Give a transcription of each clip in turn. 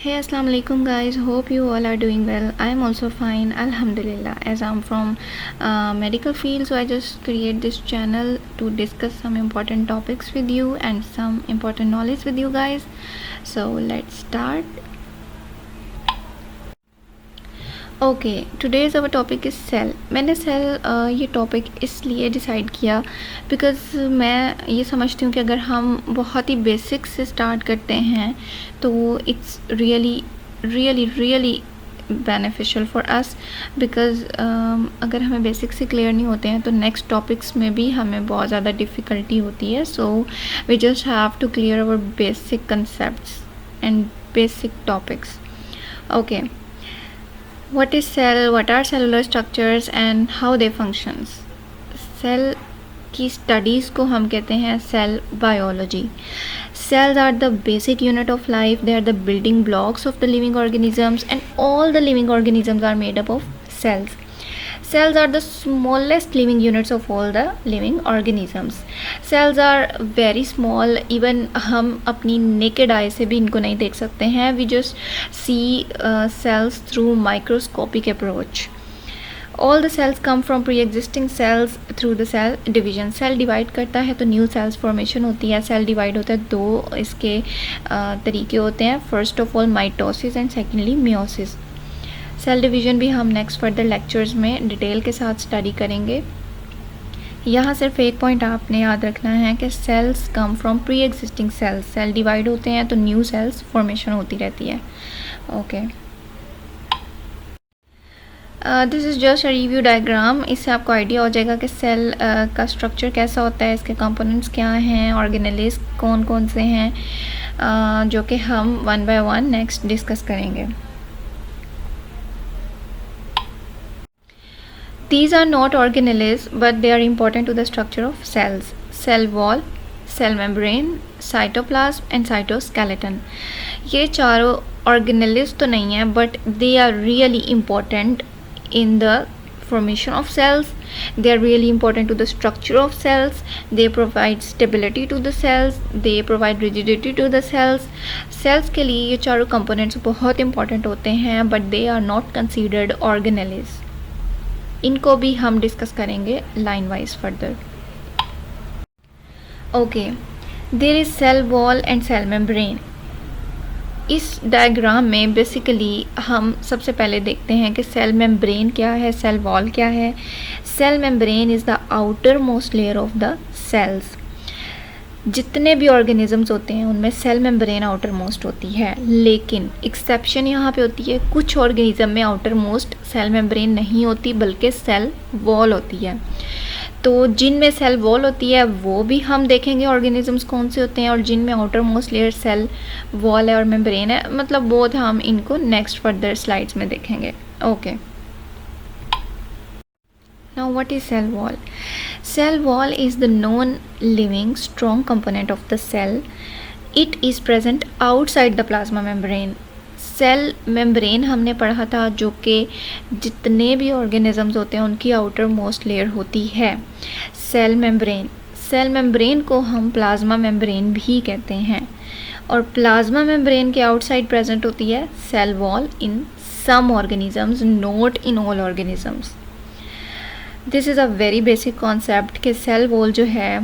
Hey, assalamu alaikum guys. Hope you all are doing well. I am also fine, alhamdulillah. As I'm from medical field, so I just create this channel to discuss some important topics with you and some important knowledge with you guys. So let's start. Okay, today's our topic is cell. मैंने cell ये topic इसलिए decide किया because मैं ये समझती हूँ कि अगर हम बहुत ही बेसिक से स्टार्ट करते हैं तो it's really beneficial for us because अगर हमें बेसिक से क्लियर नहीं होते हैं तो नेक्स्ट टॉपिक्स में भी हमें बहुत ज़्यादा डिफ़िकल्टी होती है. So we just have to clear our basic concepts and basic topics. Okay, what is cell, what are cellular structures and how they functions. Cell की स्टडीज़ को हम कहते हैं cell biology. cells are the basic unit of life. They are the building blocks of the living organisms and all the living organisms are made up of cells. Cells are the smallest living units of all the living organisms. Cells are very small. Even हम अपनी naked eye से भी इनको नहीं देख सकते हैं. We just see cells through microscopic approach. All the cells come from pre-existing cells through the cell division. Cell divide करता है तो new cells formation होती है. Cell divide होता है, दो इसके तरीके होते हैं. First of all mitosis and secondly meiosis. Cell division भी हम नेक्स्ट फर्दर लेक्चर्स में डिटेल के साथ स्टडी करेंगे. यहाँ सिर्फ एक पॉइंट आपने याद रखना है कि cells come from pre existing cells. Cell divide होते हैं तो न्यू सेल्स फॉर्मेशन होती रहती है. Okay, this is just a review diagram. इससे आपको आइडिया हो जाएगा कि सेल का स्ट्रक्चर कैसा होता है, इसके कंपोनेंट्स क्या हैं, ऑर्गेनेल्स कौन कौन से हैं, जो कि हम one by one next discuss करेंगे. These are not organelles, but they are important to the structure of cells. Cell wall, cell membrane, cytoplasm and cytoskeleton. ये चारों organelles तो नहीं हैं, but they are really important in the formation of cells. They are really important to the structure of cells. They provide stability to the cells. They provide rigidity to the cells. Cells के लिए ये चारों components बहुत important होते हैं, but they are not considered organelles. इनको भी हम डिस्कस करेंगे line wise further. Okay, there is cell wall and cell membrane. इस डायग्राम में बेसिकली हम सबसे पहले देखते हैं कि सेल मेम्ब्रेन क्या है, सेल वॉल क्या है. Cell membrane is the outermost layer of the cells. जितने भी ऑर्गेनिजम्स होते हैं उनमें सेल मेम्ब्रेन आउटर मोस्ट होती है, लेकिन एक्सेप्शन यहाँ पे होती है. कुछ ऑर्गेनिज्म में आउटर मोस्ट सेल मेम्ब्रेन नहीं होती बल्कि सेल वॉल होती है. तो जिनमें सेल वॉल होती है वो भी हम देखेंगे ऑर्गेनिजम्स कौन से होते हैं, और जिनमें outermost layer cell wall है और मेम्ब्रेन है, मतलब बोथ हम इनको नेक्स्ट फर्दर स्लाइड्स में देखेंगे. Okay, now what is cell wall? Cell wall is the non-living strong component of the cell. It is present outside the plasma membrane. Cell membrane हमने पढ़ा था, जो कि जितने भी ऑर्गेनिजम्स होते हैं उनकी आउटर मोस्ट लेयर होती है सेल मेम्ब्रेन. सेल मेम्ब्रेन को हम प्लाज्मा मेम्ब्रेन भी कहते हैं, और प्लाज्मा मेम्ब्रेन के आउटसाइड प्रेजेंट होती है cell wall in some organisms, not in all organisms. This is a very basic concept कि सेल वॉल जो है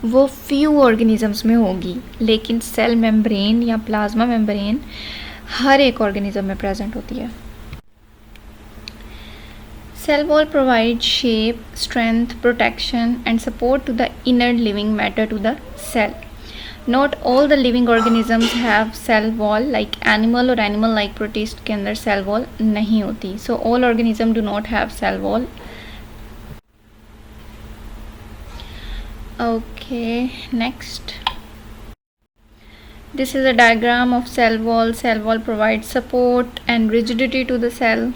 वो फ्यू ऑर्गेनिजम्स में होगी, लेकिन सेल मेम्ब्रेन या प्लाज्मा मेम्ब्रेन हर एक ऑर्गेनिज्म में प्रेजेंट होती है. Cell wall provide shape, strength, protection and support to the inner living matter to the cell. Not all the living organisms have cell wall, like animal और animal like protist के अंदर cell wall नहीं होती. So all organisms do not have cell wall. Okay, next. This is a diagram of cell wall. Cell wall provides support and rigidity to the cell.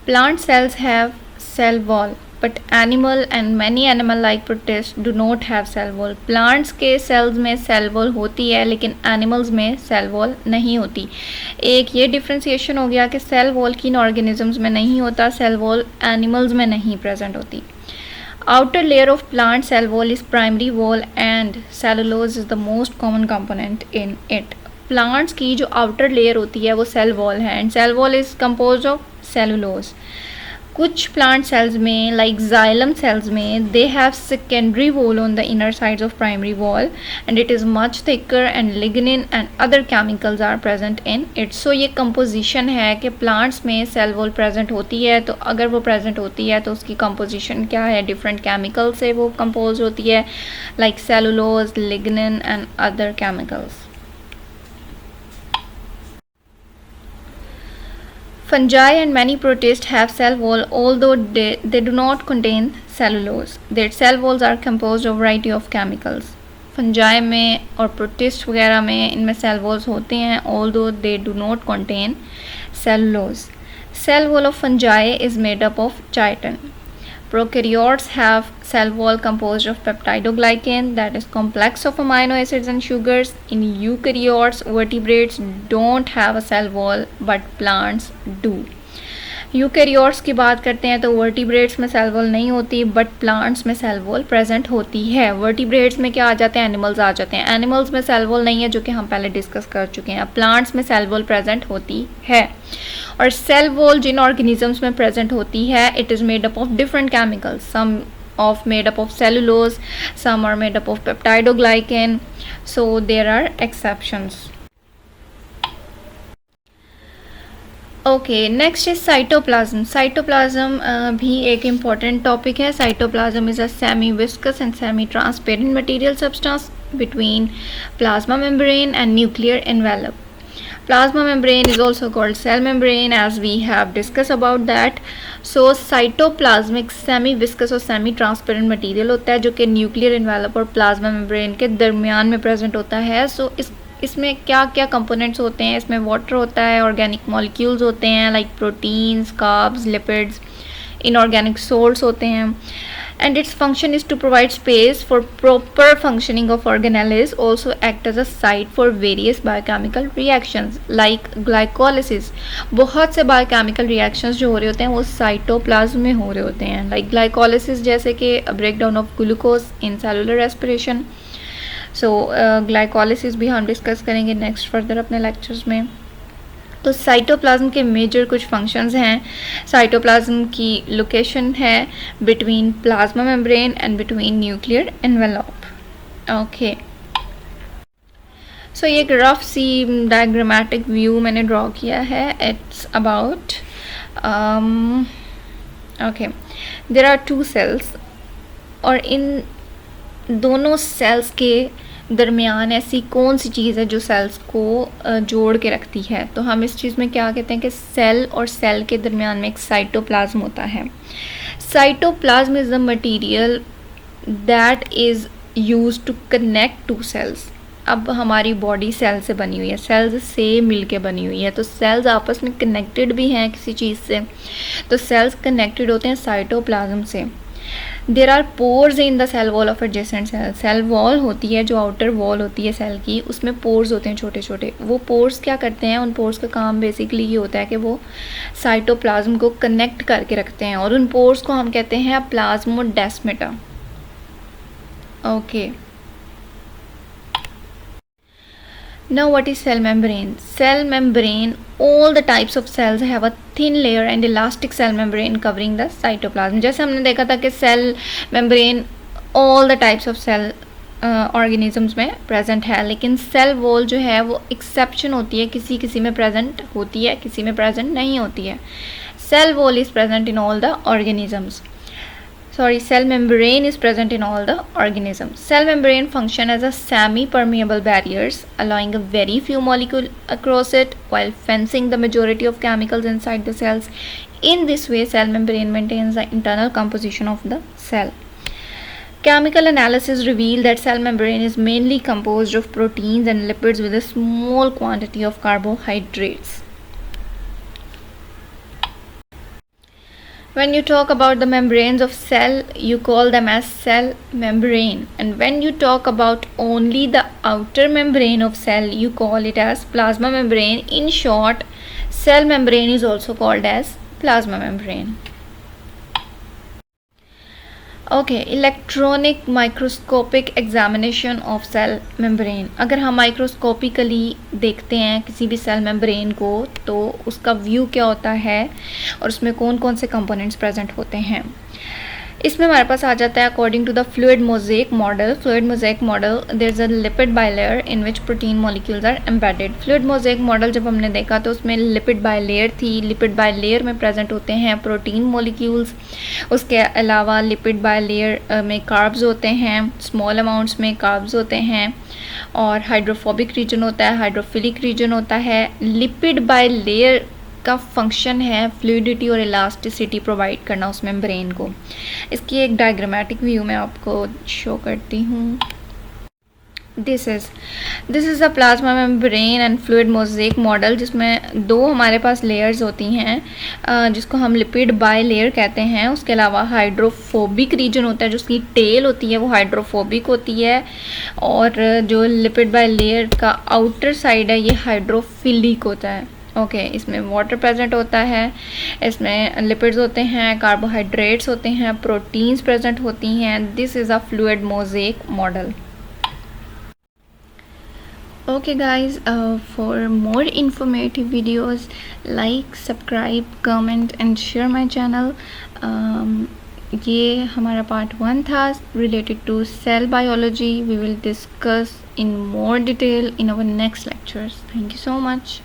Plant cells have cell wall, but animal and many animal like protists do not have cell wall. Plants के cells में cell wall होती है, लेकिन animals में cell wall नहीं होती. एक ये differentiation हो गया कि cell wall किन organisms में नहीं होता, cell wall animals में नहीं present होती. Outer layer of plant cell wall is primary wall and cellulose is the most common component in it. Plants की जो आउटर लेयर होती है वो सेल वॉल है, and cell wall is compose of cellulose. कुछ plant cells में like xylem cells में they have secondary wall on the inner sides of primary wall and it is much thicker and lignin and other chemicals are present in it. So ये composition है कि plants में cell wall present होती है, तो अगर वो present होती है तो उसकी कंपोजिशन क्या है, डिफरेंट केमिकल से वो कंपोज होती है like cellulose, lignin and other chemicals. Fungi and many protists have cell wall, although they do not contain cellulose. Their cell walls are composed of variety of chemicals. Fungi में और protist वगैरह में इनमें cell walls होते हैं, although they do not contain cellulose. Cell wall of fungi is made up of chitin. Prokaryotes have cell wall composed of peptidoglycan, that is complex of amino acids and sugars. In eukaryotes, vertebrates don't have a cell wall, but plants do. Eukaryotes की बात करते हैं तो vertebrates में cell wall नहीं होती, but plants में cell wall present होती है. वर्टिब्रेट्स में क्या आ जाते हैं, एनिमल्स आ जाते हैं. एनिमल्स में सेल वॉल नहीं है, जो कि हम पहले डिस्कस कर चुके हैं. प्लांट्स में सेल वॉल प्रेजेंट होती है. और सेल वॉल जिन ऑर्गेनिजम्स में प्रेजेंट होती है, it is made up of different chemicals. Some of made up of cellulose, some are made up of peptidoglycan, so there are exceptions. Okay, next is cytoplasm. Cytoplasm भी एक important topic है. Cytoplasm is a semi viscous and semi transparent material substance between plasma membrane and nuclear envelope. Plasma membrane is also called cell membrane, as we have discussed about that. So cytoplasmic semi viscous और semi transparent material होता है, जो कि nuclear envelope और plasma membrane के दरमियान में present होता है. सो इसमें क्या क्या कंपोनेंट्स होते हैं, इसमें वाटर होता है, ऑर्गेनिक मॉलिक्यूल्स होते हैं like proteins, carbs, lipids, inorganic salts होते हैं. And its function is to provide space for proper functioning of organelles, also act as a site for various biochemical reactions like glycolysis. बहुत से biochemical reactions जो हो रहे होते हैं वो साइटोप्लाज्म में हो रहे होते हैं, like glycolysis जैसे कि breakdown of glucose in cellular respiration. So glycolysis भी हम डिस्कस करेंगे नेक्स्ट फर्दर अपने लेक्चर्स में. तो साइटोप्लाज्म के मेजर कुछ फंक्शंस हैं. साइटोप्लाज्म की लोकेशन है between plasma membrane and between nuclear envelope. Okay, so ये एक रफ सी डायग्रामेटिक व्यू मैंने ड्रॉ किया है. It's about okay, there are two cells, और इन दोनों सेल्स के दरमियान ऐसी कौन सी चीज़ है जो सेल्स को जोड़ के रखती है. तो हम इस चीज़ में क्या कहते हैं कि सेल और सेल के दरमियान में एक साइटोप्लाज्म होता है. Cytoplasm is the material that is used to connect two cells. अब हमारी बॉडी सेल से बनी हुई है, सेल्स से मिल के बनी हुई है, तो सेल्स आपस में कनेक्टेड भी हैं किसी चीज़ से. तो सेल्स कनेक्टेड होते हैं साइटोप्लाज्म से. There are pores in the cell wall of adjacent cell. Cell wall होती है, जो आउटर वॉल होती है सेल की, उसमें पोर्स होते हैं छोटे छोटे. वो पोर्स क्या करते हैं, उन पोर्स का काम बेसिकली ये होता है कि वो साइटोप्लाज्म को कनेक्ट करके रखते हैं, और उन पोर्स को हम कहते हैं plasmodesmata. Okay, now what is cell membrane? Cell membrane, all the types of cells have a thin layer and elastic cell membrane covering the cytoplasm. जैसे हमने देखा था कि cell membrane all the types of cell organisms में present है, लेकिन cell wall जो है वो exception होती है, किसी किसी में present होती है, किसी में present नहीं होती है. Cell wall is present in all the organisms. Cell membrane is present in all the organisms. Cell membrane function as a semi-permeable barriers, allowing a very few molecules across it while fencing the majority of chemicals inside the cells. In this way, cell membrane maintains the internal composition of the cell. Chemical analysis revealed that cell membrane is mainly composed of proteins and lipids with a small quantity of carbohydrates. When you talk about the membranes of cell, you call them as cell membrane, and when you talk about only the outer membrane of cell, you call it as plasma membrane. In short, cell membrane is also called as plasma membrane. Okay, electronic microscopic examination of cell membrane. अगर हम microscopically देखते हैं किसी भी cell membrane को तो उसका view क्या होता है और उसमें कौन कौन से कंपोनेंट्स प्रेजेंट होते हैं। इसमें हमारे पास आ जाता है according to the fluid mosaic model. Fluid mosaic model, there is a lipid bilayer in which protein molecules are embedded. Fluid mosaic model जब हमने देखा तो उसमें लिपिड बाइलेयर थी। लिपिड बाइलेयर में प्रेजेंट होते हैं प्रोटीन मॉलिक्यूल्स। उसके अलावा लिपिड बाइलेयर में कार्ब्स होते हैं, स्मॉल अमाउंट्स में कार्ब्स होते हैं, और हाइड्रोफोबिक रीजन होता है, हाइड्रोफिलिक रीजन होता है। लिपिड बाइलेयर का फंक्शन है फ्लूइडिटी और इलास्टिसिटी प्रोवाइड करना उस मेम्ब्रेन को। इसकी एक डायग्रामेटिक व्यू मैं आपको शो करती हूँ। This is a plasma membrane and fluid mosaic model, जिसमें दो हमारे पास लेयर्स होती हैं जिसको हम लिपिड बाई लेयर कहते हैं। उसके अलावा हाइड्रोफोबिक रीजन होता है, जो उसकी टेल होती है वो हाइड्रोफोबिक होती है, और जो लिपिड बाई लेयर का आउटर साइड है ये हाइड्रोफिलिक होता है। ओके, इसमें वाटर प्रेजेंट होता है, इसमें लिपिड्स होते हैं, कार्बोहाइड्रेट्स होते हैं, प्रोटीन्स प्रेजेंट होती हैं। This is a fluid mosaic model. Okay guys, for more informative videos, like, subscribe, comment and share my channel. ये हमारा पार्ट 1 था related to cell biology. We will discuss in more detail in our next lectures. Thank you so much.